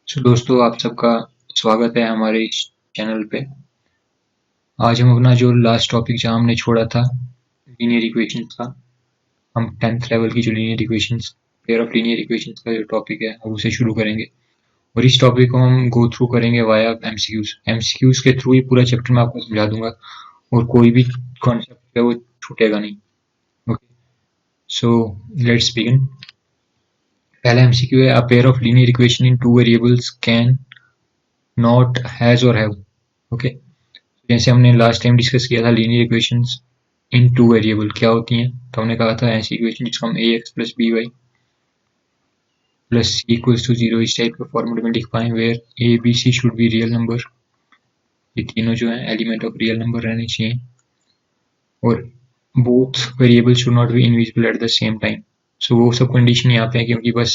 दोस्तों आप सबका स्वागत है हमारे इस चैनल पे। आज हम अपना जो लास्ट टॉपिक जहाँ हमने छोड़ा था लीनियर इक्वेशंस का, हम 10th लेवल की जो linear equations, pair of linear equations का जो टॉपिक है हम उसे शुरू करेंगे। और इस टॉपिक को हम गो थ्रू करेंगे वाया एमसीक्यूज। एमसीक्यूज के थ्रू ही पूरा चैप्टर मैं आपको समझा दूंगा और कोई भी कॉन्सेप्ट है वो छूटेगा नहीं। Okay, so let's begin. पहला एमसीक्यू है, a pair of linear equation in two variables can not has और हैव। ओके, जैसे हमने लास्ट टाइम डिस्कस किया था लीनियर इक्वेशंस इन टू वेरिएबल क्या होती हैं, तो हमने कहा था ऐसी इक्वेशन जिसको हम A X plus B Y plus C equals to zero इस टाइप के फॉर्मूले में लिख पाएं, where A B C should be real number. ये तीनों जो है एलिमेंट ऑफ रियल नंबर रहने चाहिए और both variable should not be invisible at the same time. So वो सब कंडीशन यहाँ पे है क्योंकि बस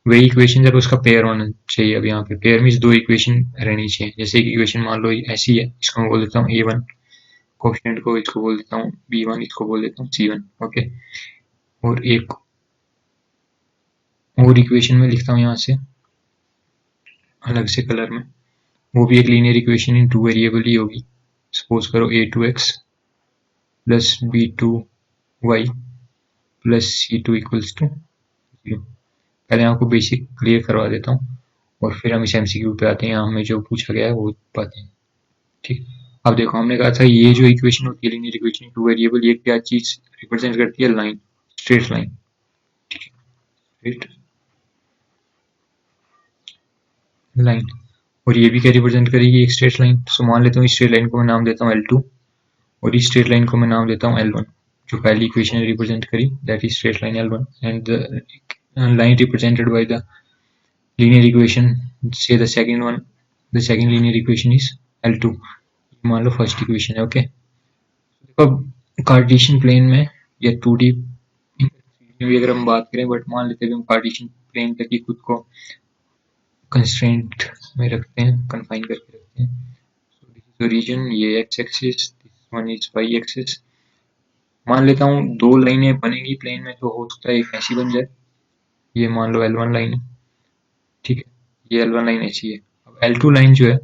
वही इक्वेशन है तो उसका पेयर होना चाहिए। अब यहाँ पे पेयर मीन्स दो इक्वेशन रहनी चाहिए। जैसे एक इक्वेशन मान लो ऐसी है, इसको मैं बोल देता हूँ A1, कोफिशिएंट को इसको बोल देता हूँ B1, इसको बोल देता हूँ C1। ओके, और एक और इक्वेशन में लिखता हूँ यहाँ से अलग से कलर में, वो भी एक linear equation in two variable ही होगी। सपोज करो A2x plus B2y plus C2 equals to 0। पहले आपको बेसिक क्लियर करवा देता हूँ और फिर हम इस एमसीक्यू पे आते हैं। यहाँ हमें जो पूछा गया है वो पाते हैं। ठीक, अब देखो हमने कहा था ये जो इक्वेशन होती है लीनियर इक्वेशन टू वेरिएबल, ये क्या चीज रिप्रेजेंट करती है? Line, straight line. ठीक है, स्ट्रेट लाइन। और ये भी क्या रिप्रेजेंट करेगी? एक स्ट्रेट लाइन। तो मान लेता हूँ इस स्ट्रेट लाइन को मैं नाम देता हूँ L2 और इस स्ट्रेट लाइन को मैं नाम देता हूँ L1। जो पहली इक्वेशन रिप्रेजेंट करी that is straight line L1 and the line represented by the linear equation, say the second one, the second linear equation is L2, मान लो फर्स्ट इक्वेशन है। ओके, अब कार्टेशियन प्लेन में या 2D में भी अगर हम बात करें, बट मान लेते हैं हम कार्टेशियन प्लेन तक ही खुद को कंस्ट्रेंट में रखते हैं, कन्फाइन करके रखते हैं। सो दिस इज रीजन, ये x axis, this one is y axis. मान लेता हूँ दो लाइनें बनेगी प्लेन में तो हो सकता है एक ऐसी बन जाए, ये मान लो L1 लाइन है। ठीक है, ये L1 लाइन ऐसी है। अब L2 लाइन जो है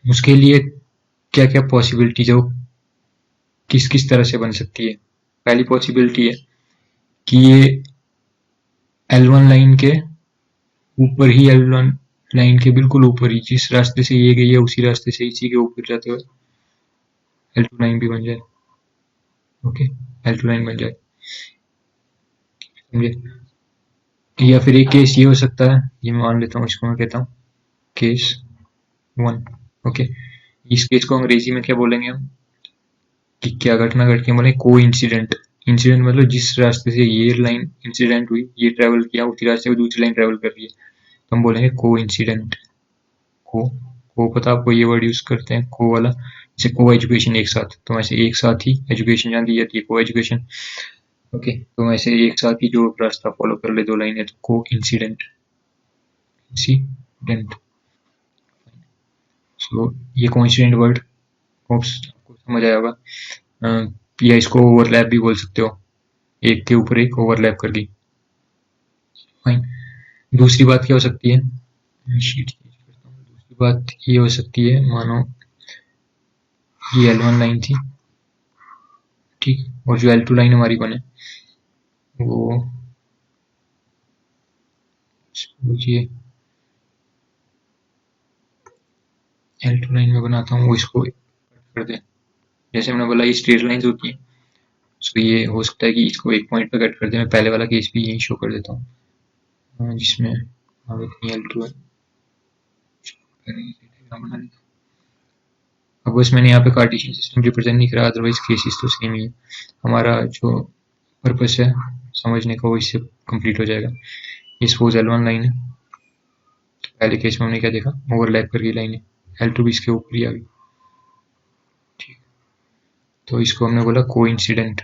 उसके लिए क्या क्या पॉसिबिलिटीज है, वो किस किस तरह से बन सकती है। पहली पॉसिबिलिटी है कि ये L1 लाइन के ऊपर ही, L1 लाइन के बिल्कुल ऊपर ही, जिस रास्ते से ये गई है उसी रास्ते से इसी के ऊपर जाते हुए L2 लाइन भी बन जाए। ओके, L2 लाइन बन जाए, समझे? या फिर एक केस ये हो सकता है, ये मैं मान लेता हूँ, इसको मैं कहता हूँ केस 1। ओके, इस केस को अंग्रेजी में क्या बोलेंगे हम, कि क्या घटना घट के बोले को इंसिडेंट। इंसिडेंट मतलब जिस रास्ते से ये लाइन इंसिडेंट हुई, ये ट्रेवल किया, उसी रास्ते में दूसरी लाइन ट्रेवल कर रही है, तो हम बोलेंगे को इंसिडेंट। को पता आपको, ये वर्ड यूज करते हैं को वाला, जैसे को एजुकेशन एक साथ, तो वैसे एक साथ ही एजुकेशन जान दी जाती है, को एजुकेशन। ओके, तो वैसे एक साथ ही जो रास्ता फॉलो कर ले दो लाइनें, तो को इंसिडेंट, इंसिडेंट। सो ये को इंसिडेंट वर्ड आपको समझ आया होगा। या इसको ओवरलैप भी बोल सकते हो, एक के ऊपर एक ओवरलैप कर दी। फाइन। दूसरी बात क्या हो सकती है, शीट चेंज करता हूँ। दूसरी बात ये हो सकती है, मानो ये L1 लाइन थी, ठीक, और जो L2 लाइन हमारी बने वो ये L2 लाइन में बनाता हूँ, वो इसको कट कर दे। जैसे हमने बोला ये स्ट्रेट लाइंस होती है, तो ये हो सकता है कि इसको एक पॉइंट पे कट कर दे। मैं पहले वाला केस भी यही शो कर देता हूँ, जिसमें L2 है। अब बस मैंने यहाँ पे कार्टेशियन सिस्टम रिप्रेजेंट नहीं करा, अदरवाइज केसेस तो सेम ही है। हमारा जो पर्पस है समझने का वो इससे कंप्लीट हो जाएगा। ये सपोज L1 लाइन है, तो पहले केस में हमने क्या देखा, ओवरलैप करके लाइन है, L2 भी इसके ऊपर ही आ गई। ठीक, तो इसको हमने बोला कोइंसिडेंट।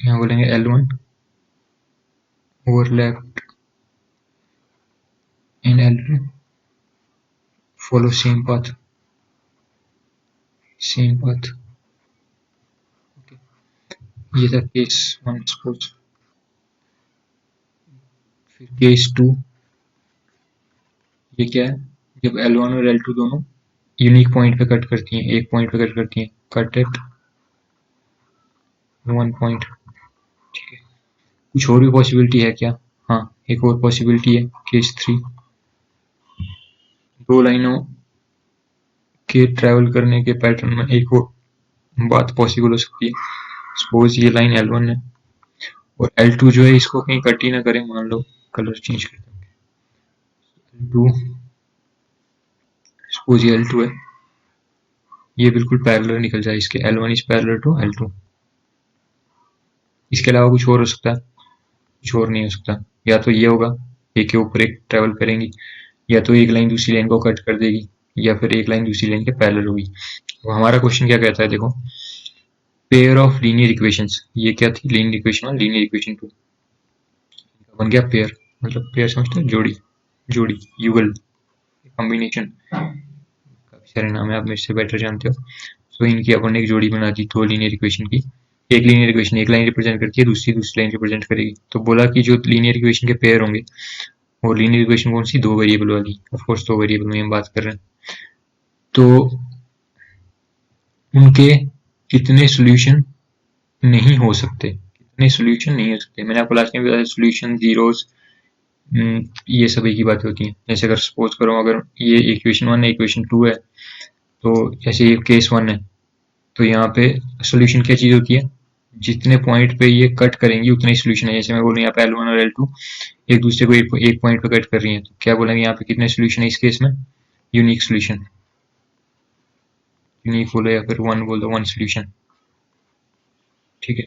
यहाँ बोलेंगे L1 overlapped in L2 follow same path, same path। ये था केस 1 सपोज। फिर केस 2, ये क्या है, जब L1 और L2 दोनों यूनिक पॉइंट पे कट करती हैं, एक पॉइंट पे कट करती हैं, कट एट 1 पॉइंट। ठीक है, कुछ और भी पॉसिबिलिटी है क्या? हाँ, एक और पॉसिबिलिटी है, केस 3, दो लाइनों के ट्रेवल करने के पैटर्न में एक और बात पॉसिबल हो सकती है। सपोज ये लाइन L1 है और L2 जो है इसको कहीं कट ही ना करे, मान लो कलर चेंज करते हैं, L2, सपोज ये L2 है, ये बिल्कुल पैरेलल निकल जाए इसके, L1 is parallel to L2। इसके अलावा कुछ और हो सकता है? कुछ और नहीं हो सकता। या तो ये होगा, एक के ऊपर एक ट्रेवल करेंगी, या तो एक लाइन दूसरी लाइन को कट कर देगी, या फिर एक लाइन दूसरी लाइन के पैरेलल होगी। तो हमारा क्वेश्चन क्या कहता है, देखो, पेयर ऑफ लीनियर इक्वेशंस, ये क्या थी, लीनियर इक्वेशन 1, लीनियर इक्वेशन 2, बन गया पेयर, मतलब पेयर समझते हैं, जोड़ी, जोड़ी, युगल, कॉम्बिनेशन, काफी सारे नाम है, आप मेरे से बेटर जानते हो। तो इनकी अपन ने एक जोड़ी बना दी दो लीनियर इक्वेशन की। एक लीनियर इक्वेशन एक लाइन रिप्रेजेंट करती है, दूसरी लाइन रिप्रेजेंट करेगी। तो बोला कि जो लीनियर इक्वेशन के पेयर होंगे, और लीनियर इक्वेशन कौन सी, दो वेरिएबल वाली, ऑफ कोर्स दो वेरिएबल में हम बात कर रहे हैं, तो उनके कितने सॉल्यूशन नहीं हो सकते, कितने सॉल्यूशन नहीं हो सकते। मैंने आपको लास्ट टाइम बताया, सॉल्यूशन, जीरोस, ये सभी की बातें होती हैं। जैसे अगर सपोज करो, अगर ये इक्वेशन 1 है, इक्वेशन 2 है, तो जैसे ये केस 1 है, तो यहाँ पे सॉल्यूशन क्या चीज होती है, जितने पॉइंट पे ये कट करेंगी उतना ही सॉल्यूशन है। जैसे मैं बोलूँ यहाँ पे L1 और L2 एक दूसरे को एक पॉइंट पे कट कर रही है, तो क्या बोलेंगे यहाँ पे कितने सॉल्यूशन है इस केस में, यूनिक सॉल्यूशन, यूनिक बोलो या फिर वन बोल दो, वन सॉल्यूशन। ठीक है,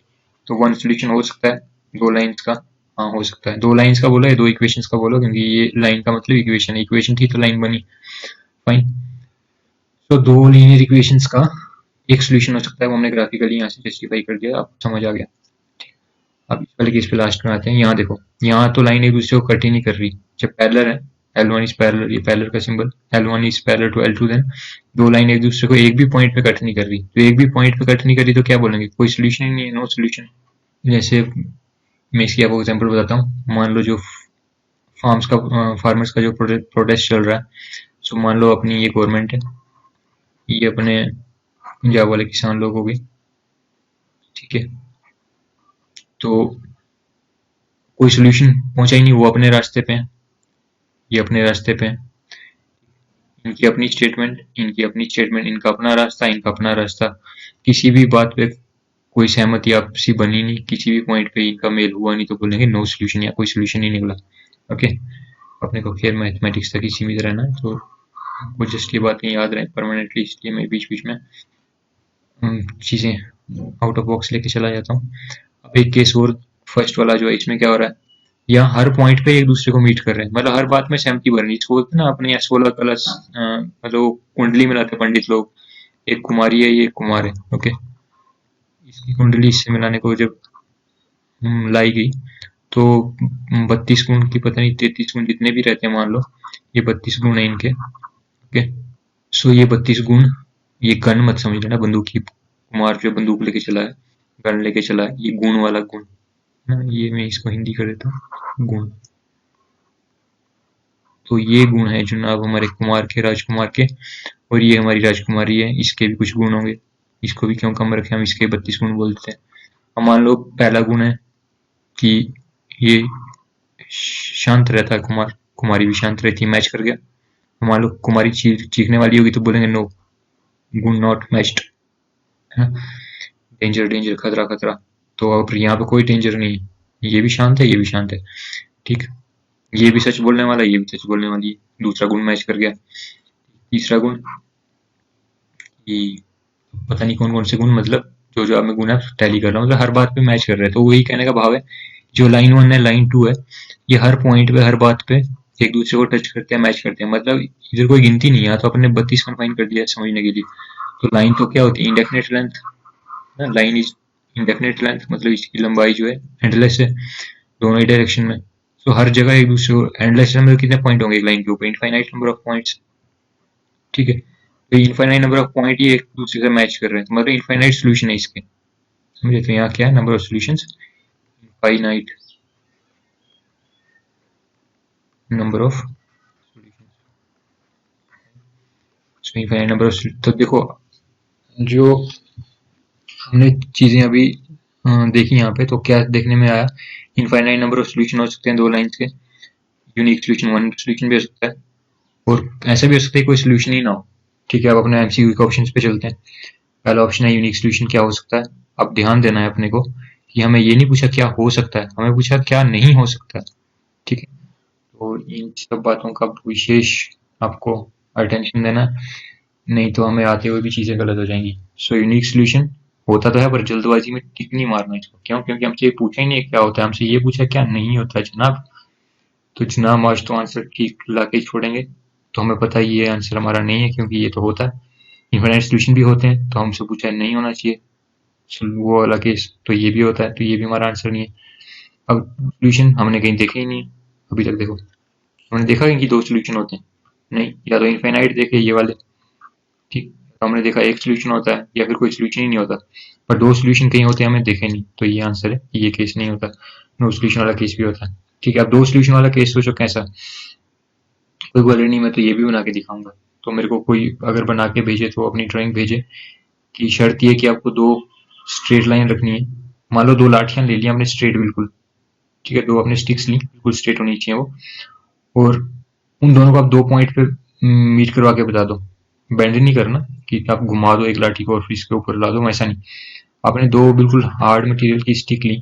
तो वन सॉल्यूशन हो सकता है दो लाइंस का, हाँ हो सकता है, दो लाइंस का बोलो या दो इक्वेशंस का बोलो, क्योंकि ये लाइन का मतलब इक्वेशन, इक्वेशन थी तो लाइन बनी, फाइन। तो दो लीनियर इक्वेशंस का एक सॉल्यूशन हो सकता है, वो हमने ग्राफिकली यहाँ से जस्टिफाई कर दिया, आपको समझ आ गया। अब इस वाले केस पे लास्ट में आते हैं। यहाँ देखो, यहाँ तो लाइन एक दूसरे को कट ही नहीं कर रही, जब पैरेलल है, L1 इज पैरेलल, ये पैरेलल का symbol, L1 is parallel to L2, then दो लाइन एक दूसरे को एक भी पॉइंट पे कट नहीं कर रही, तो एक भी पॉइंट पे कट नहीं कर रही तो क्या बोलेंगे, कोई सोल्यूशन ही नहीं है, नो सोल्यूशन। जैसे मैं इसकी आपको एग्जांपल बताता हूँ, मान लो जो फार्मर्स का जो प्रोटेस्ट चल रहा है, सो मान लो अपनी ये गवर्नमेंट है, ये अपने पंजाब वाले किसान लोग हो गए, ठीक है, तो कोई सोल्यूशन पहुंचा ही नहीं, वो अपने रास्ते पे है, ये अपने रास्ते पे है, इनकी अपनी स्टेटमेंट, इनकी अपनी स्टेटमेंट, इनका अपना रास्ता, इनका अपना रास्ता, किसी भी बात पे कोई सहमति आपसी बनी नहीं, किसी भी पॉइंट पे इनका मेल हुआ नहीं, तो बोलेंगे नो सोल्यूशन, या कोई सोल्यूशन ही निकला। ओके, अपने को खैर मैथमेटिक्स तक ही सीमित रहना है, तो आपको जस्ट ये बातें याद रहे परमानेंटली, इसलिए मैं बीच बीच में चीजें आउट ऑफ बॉक्स लेके चला जाता हूँ। अब एक केस और, फर्स्ट वाला जो है, इसमें क्या हो रहा है, यहाँ हर पॉइंट पे एक दूसरे को मीट कर रहे हैं, मतलब हर बात में सहमति बन रही है। इसको बोलते हैं ना अपने यहाँ 16 कलश, मतलब कुंडली मिलाते पंडित लोग, एक कुमारी है, ये एक कुमार है, ओके, इसकी कुंडली इससे मिलाने को जब लाई गई, तो 32 गुण की पता नहीं 33 गुण जितने भी रहते हैं, मान लो ये 32 गुण है इनके, ओके। सो ये 32 गुण, ये गन मत समझ लेना, बंदूक की, कुमार जो बंदूक लेके चला है, गन लेके चला है, ये गुण वाला गुण ना, ये मैं इसको हिंदी कर देता हूँ, गुण। तो ये गुण है जनाब हमारे कुमार के, राजकुमार के, और ये हमारी राजकुमारी है, इसके भी कुछ गुण होंगे, इसको भी क्यों कम रखे हम, इसके 32 गुण बोलते हैं। अब मान लो पहला गुण है कि ये शांत रहता है कुमार, कुमारी भी शांत रहती है, मैच कर गया। मान लो कुमारी चीखने वाली होगी तो बोलेंगे नो, गुण नॉट मैच्ड, डेंजर डेंजर, खतरा खतरा, तो अब यहाँ पे कोई डेंजर नहीं है, ये भी शांत है, ये भी शांत है, ठीक, ये भी सच बोलने वाला है, ये भी सच बोलने वाली है, दूसरा गुण मैच कर गया। तीसरा गुण, कि पता नहीं कौन कौन से गुण, मतलब जो जो आप में गुण है टैली कर रहा हूँ, मतलब हर बात पे मैच कर रहे हैं। तो वही कहने का भाव है, जो लाइन 1 है, लाइन 2 है, ये हर पॉइंट पे, हर बात पे एक दूसरे को टच करते हैं, मैच करते हैं, मतलब इधर कोई गिनती नहीं है। तो अपने 32 कंफाइन कर दिया समझने के लिए। तो लाइन तो क्या होती है, indefinite length, line is indefinite length, मतलब इसकी लंबाई जो है एंडलेस है दोनों ही डायरेक्शन में। तो हर जगह एक दूसरे को, एंडलेस में कितने पॉइंट होंगे एक लाइन के ऊपर, इनफाइनाइट नंबर ऑफ पॉइंट्स, ठीक है। तो इनफाइनाइट नंबर ऑफ पॉइंट ही एक दूसरे से मैच कर रहे हैं, तो मतलब इनफाइनाइट सोल्यूशन है इसके, समझे। तो यहाँ क्या है, number of solutions infinite, number of solutions. So infinite number of, तो देखो जो हमने चीजें अभी देखी यहाँ पे, तो क्या देखने में आया, इनफाइनाइट नंबर ऑफ सोल्यूशन हो सकते हैं दो लाइन्स के, यूनिक सोल्यूशन वन सोल्यूशन भी हो सकता है, और ऐसा भी हो सकता है कोई सोल्यूशन ही ना हो। ठीक है, अब अपने एमसीक्यू के ऑप्शंस पे चलते हैं। पहला ऑप्शन है यूनिक सोल्यूशन, क्या हो सकता है। अब ध्यान देना है अपने को कि हमें ये नहीं पूछा क्या हो सकता है, हमें पूछा क्या नहीं हो सकता है। ठीक है, तो इन सब बातों का विशेष आपको अटेंशन देना है, नहीं तो हमें आते हुए भी चीजें गलत हो जाएंगी। सो यूनिक सोल्यूशन होता तो है, पर जल्दबाजी में कितनी मारना इसको, क्यों? क्योंकि हमसे ये पूछा ही नहीं क्या होता है, हमसे ये पूछा क्या नहीं होता है जनाब। तो जनाब आज तो आंसर ठीक ला के छोड़ेंगे, तो हमें पता है ये आंसर हमारा नहीं है, क्योंकि ये तो होता है। इनफाइनाइट सोल्यूशन भी होते हैं, तो हमसे पूछा नहीं होना चाहिए, वो वाला केस, तो ये भी होता है, तो ये भी हमारा आंसर नहीं है। अब सोल्यूशन हमने कहीं देखे ही नहीं है अभी तक। देखो हमने देखा कहीं कि दो सोल्यूशन होते हैं, नहीं, या तो इनफाइनाइट देखे ये वाले, ठीक, तो हमने देखा एक सोल्यूशन होता है या फिर कोई सोल्यूशन ही नहीं होता, पर दो सोल्यूशन कहीं होते हैं हमने देखे नहीं, तो ये आंसर है, ये केस नहीं होता। नो सोल्यूशन वाला केस भी होता है। ठीक है, अब दो सोल्यूशन वाला केस सोचो कैसा, कोई बोले नहीं मैं तो ये भी बना के दिखाऊंगा, तो मेरे को कोई अगर बना के भेजे तो अपनी ड्राइंग भेजे कि शर्त ये कि आपको दो स्ट्रेट लाइन रखनी है। मान लो दो लाठियां ले लिया हमने स्ट्रेट बिल्कुल, ठीक है, दो अपने स्टिक्स ली बिल्कुल स्ट्रेट होनी चाहिए वो, और उन दोनों को आप दो पॉइंट पे मीट करवा के बता दो। बेंड नहीं करना कि आप घुमा दो एक लाठी को और फिर इसके ऊपर ला दो, ऐसा नहीं। आपने दो बिल्कुल हार्ड मटेरियल की स्टिक ली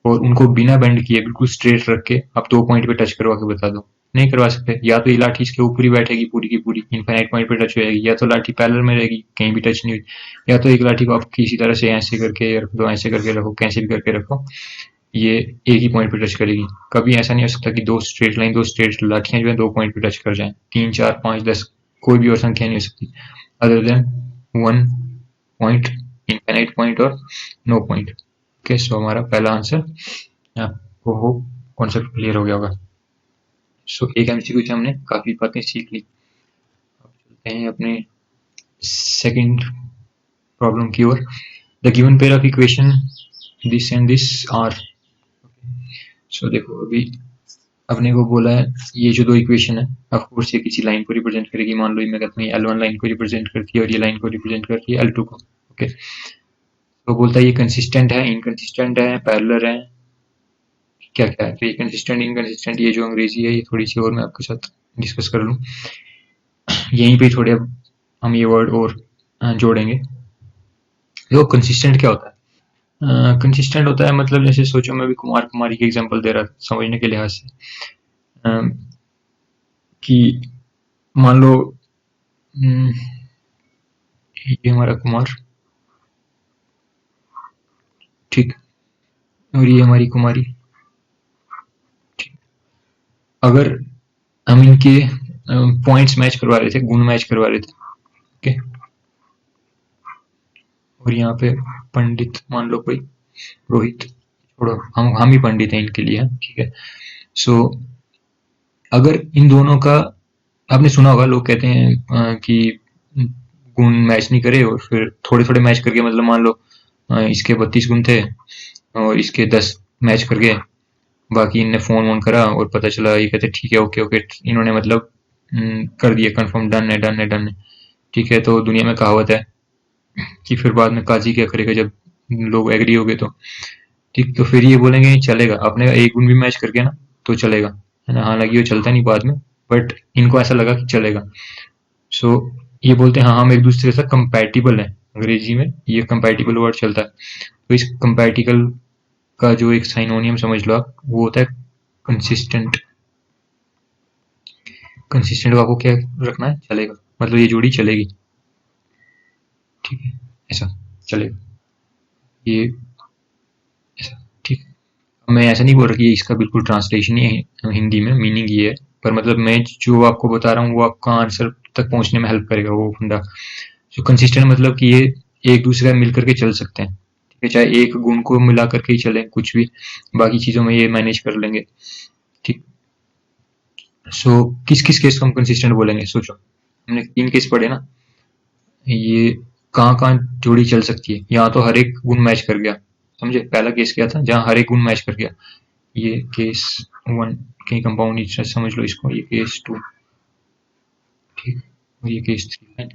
और उनको बिना बेंड किए बिल्कुल स्ट्रेट रख के आप दो पॉइंट पे टच करवा के बता दो। नहीं करवा सकते, या तो ये लाठी इसके ऊपर ही बैठेगी पूरी की पूरी इनफाइनाइट पॉइंट पे टच हो जाएगी, या तो लाठी पैरेलल में रहेगी कहीं भी टच नहीं हुई, या तो एक लाठी को आप किसी तरह से ऐसे करके रख दो, ऐसे करके रखो, कैसे भी करके रखो, ये एक ही पॉइंट पे टच करेगी। कभी ऐसा नहीं हो सकता कि दो स्ट्रेट लाइन, दो स्ट्रेट लाठियां जो है दो पॉइंट पे टच कर जाएं। 3 4 5 10 कोई भी और संख्या नहीं हो सकती other than one point, infinite point और नो पॉइंट। ओके, सो हमारा पहला आंसर, आपको हो कॉन्सेप्ट क्लियर हो गया होगा। सो एक एमसीक्यू से हमने काफी बातें सीख ली। अब चलते हैं अपने सेकंड प्रॉब्लम की ओर। The given pair of equation this and this are. So देखो अभी अपने को बोला है ये जो दो इक्वेशन है, ऑफ कोर्स ये किसी लाइन को रिप्रेजेंट करेगी। मान लो मैं कहता हूँ L1 लाइन को रिप्रेजेंट करती है और ये लाइन को रिप्रेजेंट करती है L2 को। ओके, तो बोलता है ये कंसिस्टेंट है, इनकंसिस्टेंट है, पैरेलल है, क्या क्या है। तो ये कंसिस्टेंट इनकंसिस्टेंट ये जो अंग्रेजी है ये थोड़ी सी और मैं आपके साथ डिस्कस कर लूँ, यहीं पे थोड़े अब हम ये वर्ड और जोड़ेंगे। देखो कंसिस्टेंट क्या होता है, कंसिस्टेंट होता है मतलब जैसे सोचो मैं भी कुमार कुमारी की एग्जांपल दे रहा था समझने के लिहाज से, कि मान लो ये हमारा कुमार, ठीक, और ये हमारी कुमारी, ठीक। अगर हम इनके पॉइंट्स मैच करवा रहे थे, गुण मैच करवा रहे थे, ओके, और यहाँ पे पंडित मान लो कोई रोहित, छोड़ो हम ही पंडित हैं इनके लिए, ठीक है। सो अगर इन दोनों का, आपने सुना होगा लोग कहते हैं कि गुण मैच नहीं करे और फिर थोड़े थोड़े मैच करके, मतलब मान लो इसके 32 गुण थे और इसके 10 मैच कर गए, बाकी इनने फोन वोन करा और पता चला, ये कहते ठीक है ओके ओके, इन्होंने मतलब कर दिया कंफर्म, डन है डन है डन है, ठीक है। तो दुनिया में कहावत है कि फिर बाद में काजी क्या करेगा जब लोग एग्री हो गए तो, ठीक, तो फिर ये बोलेंगे चलेगा, अपने एक गुण भी मैच करके ना तो चलेगा, है ना। हालांकि वो चलता नहीं बाद में, बट इनको ऐसा लगा कि चलेगा। सो ये बोलते हैं हाँ हम एक दूसरे से कंपैटिबल है, अंग्रेजी में ये कंपैटिबल वर्ड चलता है। तो इस कंपैटिबल का जो एक साइनोनियम समझ लो आप, वो होता है कंसिस्टेंट। कंसिस्टेंट को आपको क्या रखना है, चलेगा, मतलब ये जोड़ी चलेगी, ठीक है, ऐसा चलेगा, ये ऐसा, ठीक। मैं ऐसा नहीं बोल रहा कि इसका बिल्कुल ट्रांसलेशन ही है हिंदी में, मीनिंग ये है, पर मतलब मैं जो आपको बता रहा हूँ वो आपका आंसर तक पहुंचने में हेल्प करेगा वो फंडा। जो कंसिस्टेंट मतलब कि ये एक दूसरे का मिल करके चल सकते हैं, ठीक है, चाहे एक गुण को मिला करके ही चले कुछ भी, बाकी चीजों में ये मैनेज कर लेंगे, ठीक। सो किस किस केस को हम कंसिस्टेंट बोलेंगे, सोचो हमने 3 केस पढ़े ना, ये कहाँ कहाँ जोड़ी चल सकती है। यहाँ तो हर एक गुण मैच कर गया, समझे, पहला केस क्या था जहाँ हर एक गुण मैच कर गया, ये केस 1 कहीं कंपाउंड इंटरेस्ट समझ लो इसको, ये केस 2, ठीक, और ये केस 3।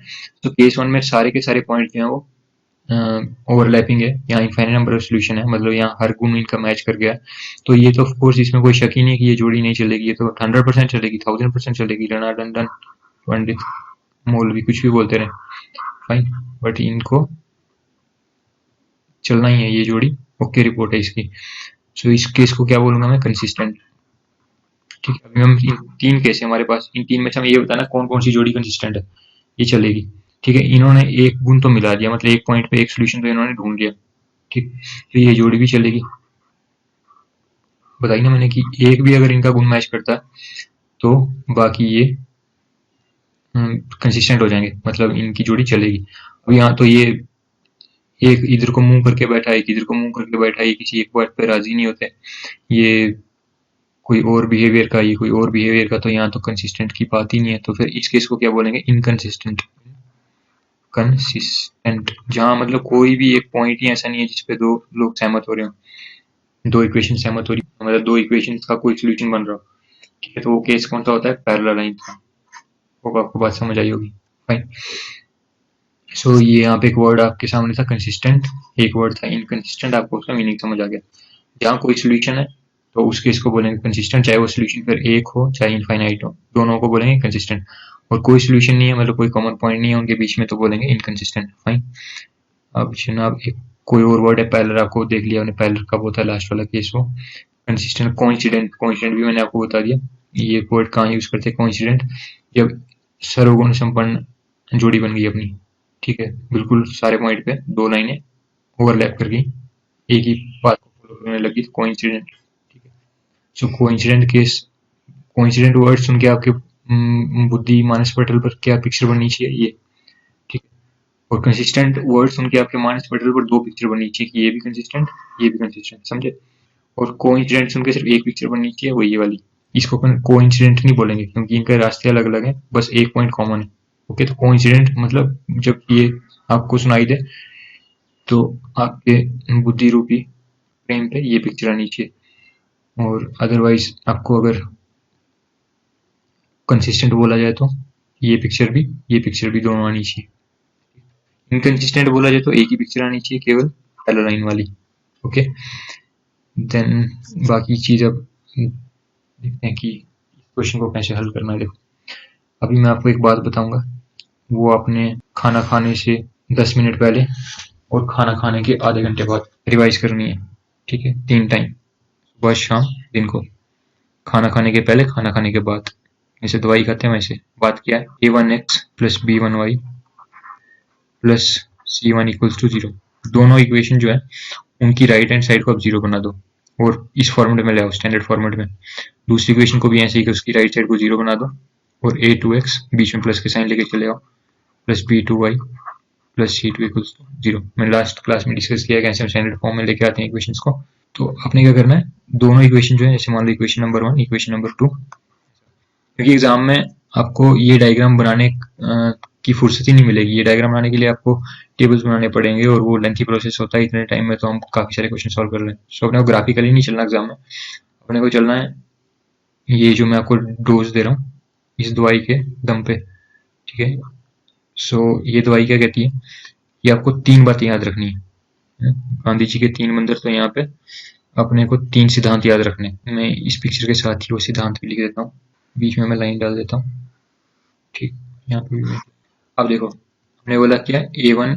तो केस 1 में सारे के सारे पॉइंट जो है वो ओवरलैपिंग है, यहाँ इनफाइनाइट नंबर ऑफ सोल्यूशन है, मतलब यहाँ हर गुण इनका मैच कर गया। तो ये तो ऑफ कोर्स इसमें कोई शक ही नहीं है कि ये जोड़ी नहीं चलेगी, ये तो 100% चलेगी, 1000% चलेगी, रना टंडन पंडित मौलवी कुछ भी बोलते रहे, फाइन, बट इनको चलना ही है ये जोड़ी। ओके रिपोर्ट है इसकी। सो इस केस को क्या बोलूंगा मैं, कंसिस्टेंट। ठीक है, अभी हम तीन केस है हमारे पास, इन तीन में से हमें ये बताना कौन कौन सी जोड़ी कंसिस्टेंट है, ये चलेगी। ठीक है, इन्होंने एक गुण तो मिला दिया, मतलब एक पॉइंट पे एक सोल्यूशन तो इन्होंने ढूंढ लिया। ठीक, तो ये जोड़ी भी चलेगी। बताई ना मैंने कि एक भी अगर इनका गुण मैच करता है तो बाकी ये कंसिस्टेंट हो जाएंगे, मतलब इनकी जोड़ी चलेगी। अब यहाँ तो ये एक इधर को मुंह करके बैठा है, एक इधर को मुंह करके बैठा है, ये किसी एक बात पे राजी नहीं होते, ये कोई और बिहेवियर का, ये कोई और बिहेवियर का, तो यहाँ तो कंसिस्टेंट की बात ही नहीं है। तो फिर इस केस को क्या बोलेंगे, इनकंसिस्टेंट। कंसिस्टेंट जहाँ मतलब कोई भी एक पॉइंट ही ऐसा नहीं है जिसपे दो लोग सहमत हो रहे हो, दो इक्वेशन सहमत हो रही, मतलब दो इक्वेशन का कोई सोल्यूशन बन रहा हो। ठीक है, तो वो केस कौन सा होता है, पैरेलल लाइन का। वो आपको बात समझ आई होगी, फाइन। सो ये यहाँ पे एक वर्ड आपके सामने था कंसिस्टेंट, एक वर्ड था इनकंसिस्टेंट, आपको उसका मीनिंग समझ आ गया। जहाँ कोई सोल्यूशन है तो उस केस को बोलेंगे कंसिस्टेंट, चाहे वो सोल्यूशन फिर एक हो चाहे इनफाइनाइट हो, दोनों को बोलेंगे कंसिस्टेंट। और कोई सोल्यूशन नहीं है, मतलब कोई कॉमन पॉइंट नहीं है उनके बीच में, तो बोलेंगे इनकंसिस्टेंट, फाइन। अब जनाब एक कोई और वर्ड है पैरेलल, आपको देख लिया हमने, पैरेलल कब होता है, लास्ट वाला केस वो। कंसिस्टेंट, कोइंसिडेंट, कोइंसिडेंट भी मैंने आपको बता दिया, ये वर्ड कहाँ यूज करते हैं कोइंसिडेंट, जब सर्वगुण संपन्न जोड़ी बन गई अपनी। ठीक है, बिल्कुल सारे पॉइंट पे दो लाइनें ओवरलैप कर गई, एक ही बात को फॉलो करने लगी, तो कोइंसिडेंट। ठीक है, सो कोइंसिडेंट केस, कोइंसिडेंट वर्ड सुन के आपके बुद्धि मानस पटल पर क्या पिक्चर बननी चाहिए, ये। ठीक है, और कंसिस्टेंट वर्ड सुन के आपके मानस पटल पर दो पिक्चर बननी चाहिए कि ये भी कंसिस्टेंट, ये भी कंसिस्टेंट, समझे। और कोइंसिडेंट सुन के सिर्फ एक पिक्चर बननी चाहिए, वो ये वाली। इसको अपन कोइंसिडेंट नहीं बोलेंगे क्योंकि इनके रास्ते अलग अलग हैं, बस एक पॉइंट कॉमन है। ओके, तो कोइंसिडेंट मतलब जब ये आपको सुनाई दे तो आपके बुद्धि रूपी फ्रेम पे ये पिक्चर आनी चाहिए, और अदरवाइज आपको अगर कंसिस्टेंट बोला जाए तो ये पिक्चर भी दोनों आनी चाहिए। इनकंसिस्टेंट बोला जाए तो एक ही पिक्चर आनी चाहिए, केवल पैरेलल लाइन वाली। ओके, देन बाकी चीज अब देखते हैं कि क्वेश्चन को कैसे हल करना है। देखो, अभी मैं आपको एक बात बताऊंगा, वो आपने खाना खाने से 10 मिनट पहले और खाना खाने के आधे घंटे बाद रिवाइज करनी है। ठीक है, 3 टाइम, सुबह शाम दिन को, खाना खाने के पहले, खाना खाने के बाद। जैसे दवाई खाते हैं वैसे बात किया है, a1x plus b1y plus c1 equals to 0। दोनों इक्वेशन जो है उनकी राइट हैंड साइड को आप 0 बना दो और इस फॉर्मेट में ले आओ, स्टैंडर्ड फॉर्मेट में। दूसरी इक्वेशन को भी ऐसे ही कि उसकी राइट साइड को 0 बना दो और a2x बीच में प्लस के साइन लेके चले आओ, plus b2y plus c2 equals to 0। मैंने लास्ट क्लास में डिस्कस किया कैसे हम स्टैंडर्ड फॉर्म में लेके आते हैं इक्वेशंस को। तो आपने क्या करना है, दोनों इक्वेशन जो है, जैसे मान लो इक्वेशन नंबर 1, इक्वेशन नंबर 2, क्योंकि एग्जाम में आपको ये डायग्राम बनाने की फुर्सत ही नहीं मिलेगी। ये डायग्राम बनाने के लिए आपको टेबल्स बनाने पड़ेंगे और वो लेंथी प्रोसेस होता है, इतने टाइम में तो हम काफी सारे क्वेश्चन सॉल्व कर रहे हैं। सो अपने को ग्राफिकली नहीं चलना एग्जाम में, अपने को चलना है ये जो मैं आपको डोज दे रहा हूँ इस दवाई के दम पे। ठीक है, सो ये दवाई क्या कहती है, ये आपको 3 बातें याद रखनी है। गांधी जी के 3 मंदिर, तो यहाँ पे अपने को 3 सिद्धांत याद रखने। मैं इस पिक्चर के साथ ही वो सिद्धांत भी लिख देता हूँ, बीच में मैं लाइन डाल देता हूँ। ठीक, यहाँ पे अब देखो, हमने बोला क्या, a1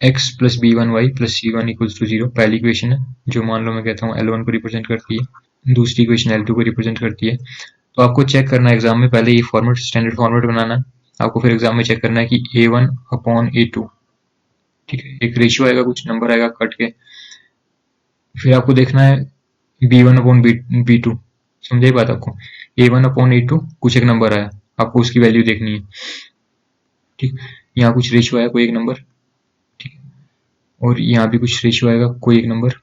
x plus b1y plus c1 equals to 0 पहली इक्वेशन है, जो मान लो मैं कहता हूँ L1 को रिप्रेजेंट करती है, दूसरी इक्वेशन L2 को रिप्रेजेंट करती है। तो आपको चेक करना है एग्जाम में, पहले ये फॉर्मेट, स्टैंडर्ड फॉर्मेट बनाना है आपको, फिर एग्जाम में चेक करना है कि a1 अपॉन a2। ठीक है, एक रेशियो आएगा, कुछ नंबर आएगा कट के, फिर आपको देखना है b1 अपॉन b2। समझे बात आपको, a1 अपॉन a2 कुछ एक नंबर आया, आपको उसकी वैल्यू देखनी है। ठीक, यहाँ कुछ रेशियो आया कोई एक नंबर, ठीक है, और यहाँ भी कुछ रेशियो आएगा कोई एक नंबर।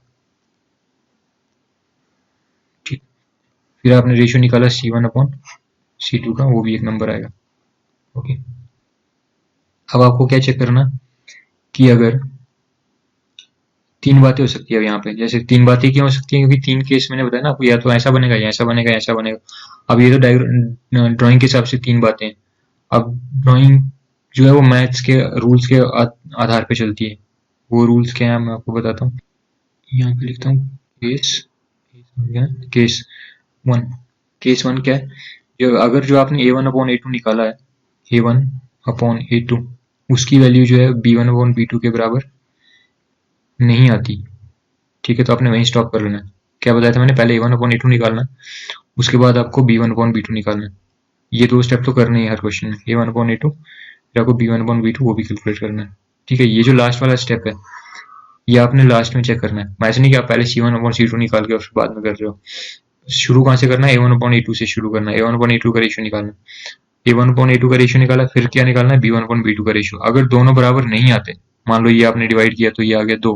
ठीक, फिर आपने रेशियो निकाला c1 अपॉन c2 का, वो भी एक नंबर आएगा। ओके, अब आपको क्या चेक करना कि अगर तीन बातें हो सकती है अब यहाँ पे। जैसे तीन बातें क्यों हो सकती हैं, क्योंकि तीन केस मैंने बताया ना आपको, या तो ऐसा बनेगा या ऐसा बनेगा या ऐसा बनेगा। अब ये तो ड्राइंग के हिसाब से तीन बातें हैं। अब ड्राइंग जो है वो मैथ्स के रूल्स के आधार पे चलती है। वो रूल्स क्या है मैं आपको बताता हूँ। यहाँ पे लिखता हूँ केस वन। केस वन क्या है, अगर जो आपने a one upon A two निकाला है, a one upon A two, उसकी वैल्यू जो है b one upon B two के बराबर नहीं आती, ठीक है, तो आपने वहीं स्टॉप कर लेना है। क्या बताया था मैंने, पहले a one upon A two निकालना है, उसके बाद आपको b one upon B two निकालना है। ये दो स्टेप तो करने ही हर क्वेश्चन में, a one upon A two, फिर आपको b one upon B two वो भी कैलकुलेट करना है। ठीक है, ये जो लास्ट वाला स्टेप है ये आपने लास्ट में चेक करना है। मैं ऐसे नहीं कि आप पहले सी वन अपॉन सी टू निकाल के और फिर बाद में कर रहे हो। शुरू कहाँ से करना है, a one upon A two से शुरू करना है। A one upon A two का रेशियो निकालना है, a one upon A two का रेशियो निकाला, फिर क्या निकालना है, b one upon B two का रेशियो। अगर दोनों बराबर नहीं आते, मान लो ये आपने डिवाइड किया तो ये आ गया दो,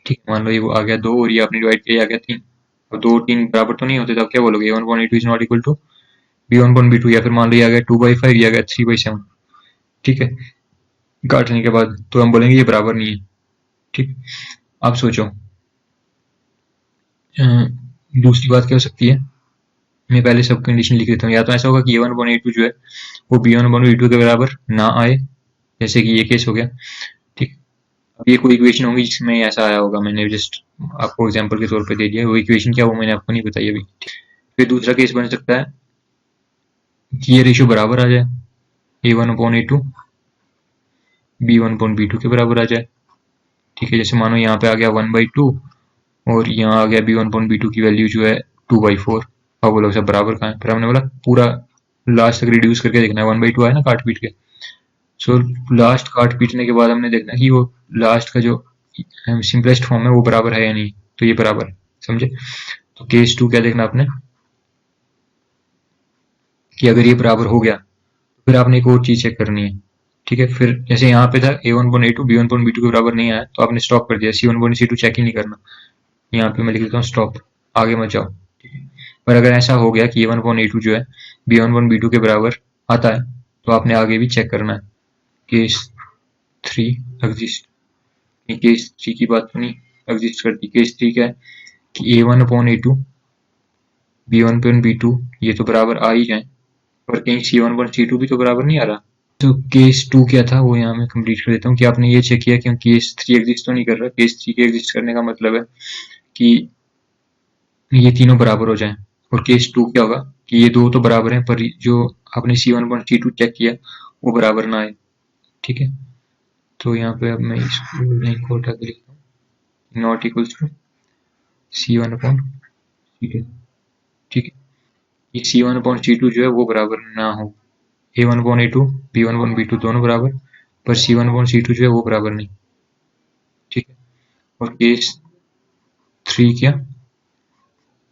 ठीक है, मान लो ये वो आ गया दो और ये आपने डिवाइड किया आ गया तीन, और दो तीन बराबर तो नहीं होते, तो आप क्या बोलोगे, A one upon A two is not equal to B one upon B two, या फिर मान लो ये आ गया 2/5, ये आ गया 3/7, ठीक है, काटने के बाद तो हम बोलेंगे ये बराबर नहीं है। ठीक, आप सोचो दूसरी बात क्या हो सकती है। मैं पहले सब कंडीशन लिख देता हूँ। या तो ऐसा होगा कि ए वन अपॉन ए टू जो है वो b one upon B two के बराबर ना आए, जैसे कि ये केस हो गया। ठीक, अब ये कोई इक्वेशन होगी जिसमें ऐसा आया होगा, मैंने जस्ट आपको एग्जांपल के तौर पे दे दिया। वो इक्वेशन क्या, वो मैंने आपको नहीं बताई अभी। फिर दूसरा केस बन सकता है कि ये रेशियो बराबर आ जाए, A one upon A two B one upon B two के बराबर आ जाए। ठीक है, जैसे मानो यहाँ पे आ गया 1/2 और यहाँ आ गया b one upon B two की वैल्यू जो है 2/4। अब बोलो सब बराबर कहाँ है, फिर हमने बोला पूरा लास्ट तक रिड्यूस करके देखना है। 1/2 आया ना काट पीट के, सो लास्ट काट पीटने के बाद हमने देखना कि वो लास्ट का जो सिंपलेस्ट फॉर्म है वो बराबर है या नहीं, तो ये बराबर है, समझे। तो केस टू क्या देखना आपने, कि अगर ये बराबर हो गया तो फिर आपने एक और चीज चेक करनी है। ठीक है, फिर जैसे यहाँ पे था A one point A two B one point B two के बराबर नहीं आया तो आपने स्टॉप कर दिया, सी वन पॉइंट सी टू चेक ही नहीं करना। यहाँ पे मैं लिख देता हूँ स्टॉप, आगे मत जाओ। ठीक है, पर अगर ऐसा हो गया कि ए वन पॉइंट ए टू जो है b one point B two के बराबर आता है तो आपने आगे भी चेक करना है। Case three exist, case three की बात तो नहीं एग्जिस्ट करती। केस थ्री क्या है कि ए वन अपॉन ए two B one upon B two ये तो बराबर आ ही जाए, पर कहीं C one upon C two भी तो बराबर नहीं आ रहा। तो केस टू क्या था वो यहाँ मैं कंप्लीट कर देता हूँ कि आपने ये चेक किया क्योंकि केस थ्री एग्जिस्ट तो नहीं कर रहा। केस थ्री के एग्जिस्ट करने का मतलब है कि ये तीनों बराबर हो जाएं। और केस टू क्या होगा कि ये दो तो बराबर हैं पर जो आपने सी वन पॉइंट सी टू चेक किया वो बराबर ना आए। ठीक है, तो यहाँ पे अब मैं इस लाइन को हटा के लिखता हूँ, not equals to C one upon C two. ठीक है, ये C one upon C two जो है वो बराबर ना हो, A one upon A two B one upon B two दोनों बराबर, पर C one upon C two जो है वो बराबर नहीं। ठीक है, और केस थ्री क्या,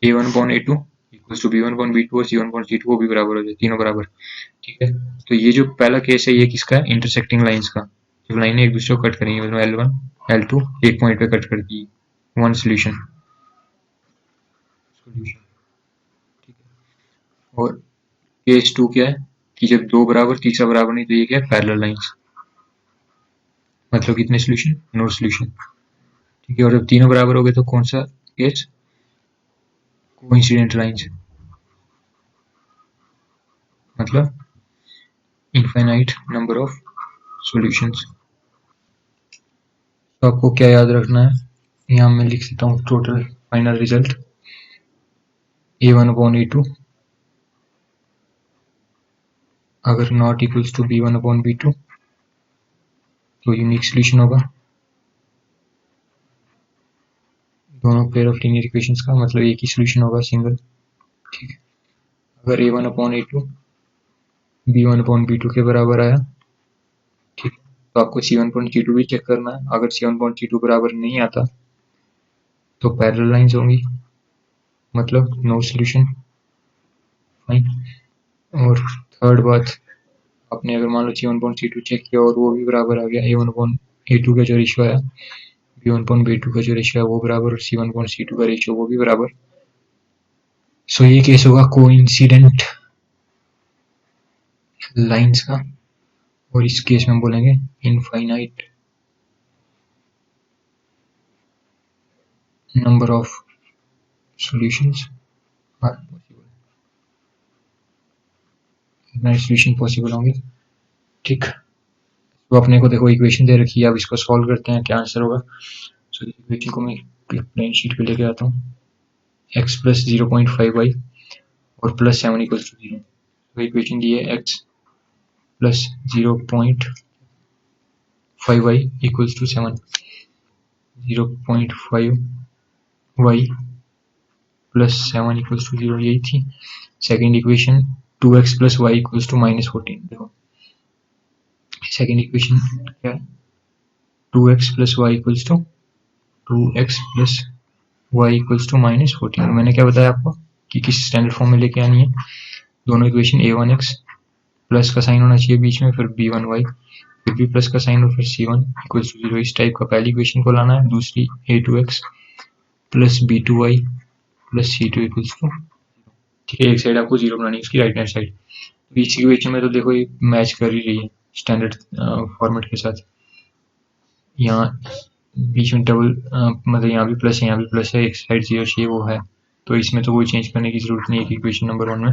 A one upon A two equals to B one upon B two और सी वन अपॉन सी टू वो भी बराबर हो जाए, तीनों बराबर। ठीक है, तो ये जो पहला केस है ये किसका है, इंटरसेक्टिंग लाइंस का। जब लाइनें एक दूसरे को कट करेंगी मतलब L1 L2 एक पॉइंट पे कट करती है, वन सोल्यूशन। ठीक है, और केस टू क्या है कि जब दो बराबर तीसरा बराबर नहीं, तो ये क्या है, पैरेलल लाइंस। मतलब कितने सोल्यूशन, नो सोल्यूशन। ठीक है, और जब तीनों बराबर हो गए तो कौन सा केस, कोइंसिडेंट लाइंस, मतलब इनफाइनाइट नंबर ऑफ सॉल्यूशंस। तो आपको क्या याद रखना है, यहाँ मैं लिख सकता हूँ total final result A one upon A two अगर not equals to B one upon B two तो यूनिक सोल्यूशन होगा दोनों पेयर ऑफ लीनियर इक्वेशंस का, मतलब एक ही सोल्यूशन होगा सिंगल। ठीक है, अगर A one upon A two B one upon B two के बराबर आया, ठीक है, तो आपको सी वन पॉइंट सी टू भी चेक करना है। अगर सी वन पॉइंट सी टू बराबर नहीं आता तो पैरेलल लाइंस होंगी, मतलब नो सोल्यूशन। फाइन, और थर्ड बात, आपने अगर मान लो सी वन पॉइंट सी टू चेक किया और वो भी बराबर आ गया, A one point A two का जो रेशियो आया b one point B two का जो रेशियो है वो बराबर, और सी वन पॉइंट सी टू का रेशियो वो भी बराबर, सो ये केस होगा कोइंसिडेंट लाइंस का। और इस केस में बोलेंगे infinite number of solutions are possible, कितने सॉल्यूशन पॉसिबल होंगे। ठीक, तो अपने को देखो इक्वेशन दे रखी है, अब इसको सॉल्व करते हैं, क्या आंसर होगा। सो इक्वेशन को मैं प्लेन शीट पे लेके आता हूँ, x प्लस 0.5y और प्लस 7 इक्वल्स टू 0। तो इक्वेशन दी है x plus 0.5y equals to 7, 0.5y plus 7 equals to 0, यही थी second equation. 2x plus y equals to -14। देखो सेकेंड इक्वेशन क्या है, 2x plus y equals to 2x plus y equals to -14। मैंने क्या बताया आपको कि किस स्टैंडर्ड फॉर्म में लेके आनी है, दोनों इक्वेशन a1x प्लस का साइन होना चाहिए बीच में, फिर b1y, फिर भी प्लस का साइन और फिर c1 इक्वल्स टू 0, इस टाइप का पहली इक्वेशन को लाना है। दूसरी a2x plus b2y plus c2 equals to, ठीक है, एक साइड आपको 0 बनानी है उसकी राइट हैंड साइड। तो इस इक्वेशन में तो देखो ये मैच कर ही रही है स्टैंडर्ड फॉर्मेट के साथ। यहाँ बीच में डबल मतलब यहाँ भी प्लस है, यहाँ भी प्लस है, एक साइड 0 चाहिए वो है, तो इसमें तो कोई चेंज करने की जरूरत नहीं है कि इक्वेशन नंबर 1 में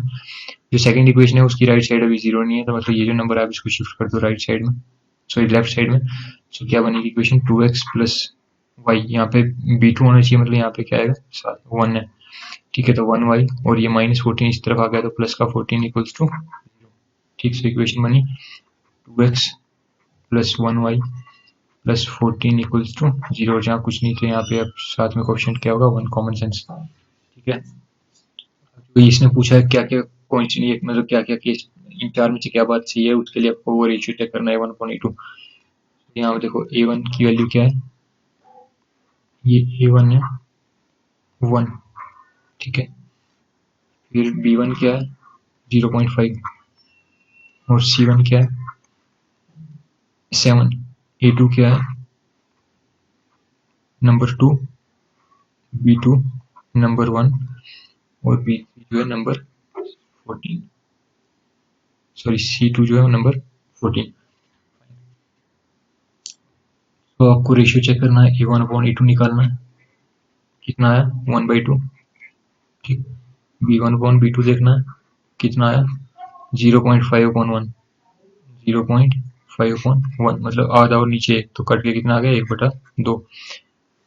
जो सेकंड इक्वेशन है उसकी राइट साइड अभी 0 नहीं है, तो मतलब ये जो नंबर है आप इसको शिफ्ट कर दो राइट साइड में, सॉरी लेफ्ट साइड में। सो क्या बनेगी इक्वेशन, 2x प्लस वाई, यहाँ पे b2 होना चाहिए, मतलब यहाँ पे क्या आएगा 1 है, ठीक है, तो 1y और ये -14 इस तरफ आ गया तो प्लस का 14 इक्वल्स टू, ठीक से इक्वेशन बनी 2x plus 1y plus 14 equals to 0, जहाँ कुछ नहीं तो यहाँ पे अब साथ में कोएफिशिएंट क्या होगा 1, कॉमन सेंस, ठीक है। तो इसने पूछा है क्या क्या कोइंसिडेंट, मतलब क्या क्या केस, इन चार में से क्या बात सही है, उसके लिए आपको वो रेशियो चेक करना है 1:2। यहाँ पे देखो a1 की वैल्यू क्या है, ये a1 है 1, ठीक है, फिर b1 क्या है 0.5 और c1 क्या है 7, a2 क्या है नंबर 2, b2 नंबर 1 और b3 जो है नंबर 14, सॉरी c2 जो है नंबर 14। तो आपको रेशियो चेक करना है, a1/a2 निकालना है, कितना आया 1/2, ठीक, b1/b2 देखना है, कितना आया 0.5/1, 0.5/1 मतलब आधा और नीचे एक, तो कट के कितना आ गया 1/2।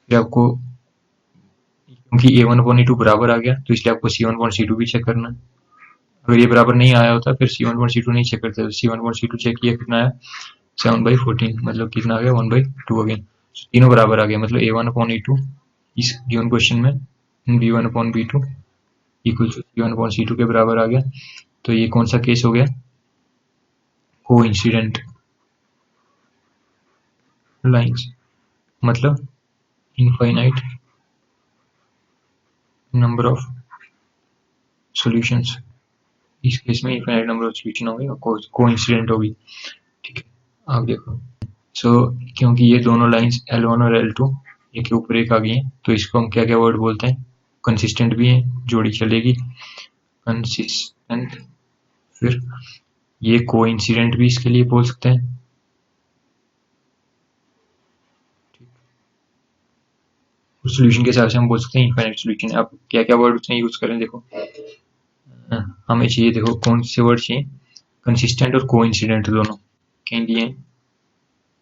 फिर आपको क्योंकि a1/a2 बराबर आ गया तो इसलिए आपको c1/c2 भी चेक करना है। अगर ये बराबर नहीं आया होता फिर c1/c2 नहीं चेक करते, तो c1/c2 चेक किया, कितना आया 7/14, मतलब कितना आ गया 1/2 अगेन, तीनों बराबर आ गया, मतलब a1/a2 इस गिवन क्वेश्चन में b1/b2 इक्वल टू c1/c2 के बराबर आ गया। तो ये कौन सा केस हो गया, कोइंसिडेंट लाइंस, मतलब इनफाइनाइट नंबर ऑफ सॉल्यूशंस, इस केस में इनफाइनाइट नंबर ऑफ सॉल्यूशन होंगे और कोइंसिडेंट होगी, ठीक है। आप देखो क्योंकि ये दोनों लाइंस L1 और L2 एक के ऊपर एक आ गई हैं, तो इसको हम क्या क्या वर्ड बोलते हैं, कंसिस्टेंट भी है, जोड़ी चलेगी कंसिस्टेंट, फिर ये कोइंसिडेंट भी इसके लिए बोल सकते हैं, सॉल्यूशन के हिसाब से हम बोल सकते हैं इनफाइनाइट सॉल्यूशन। आप क्या क्या वर्ड उसमें यूज करें, देखो हमें चाहिए, देखो कौन से वर्ड चाहिए, कंसिस्टेंट और कोइंसिडेंट दोनों कहीं दिए हैं,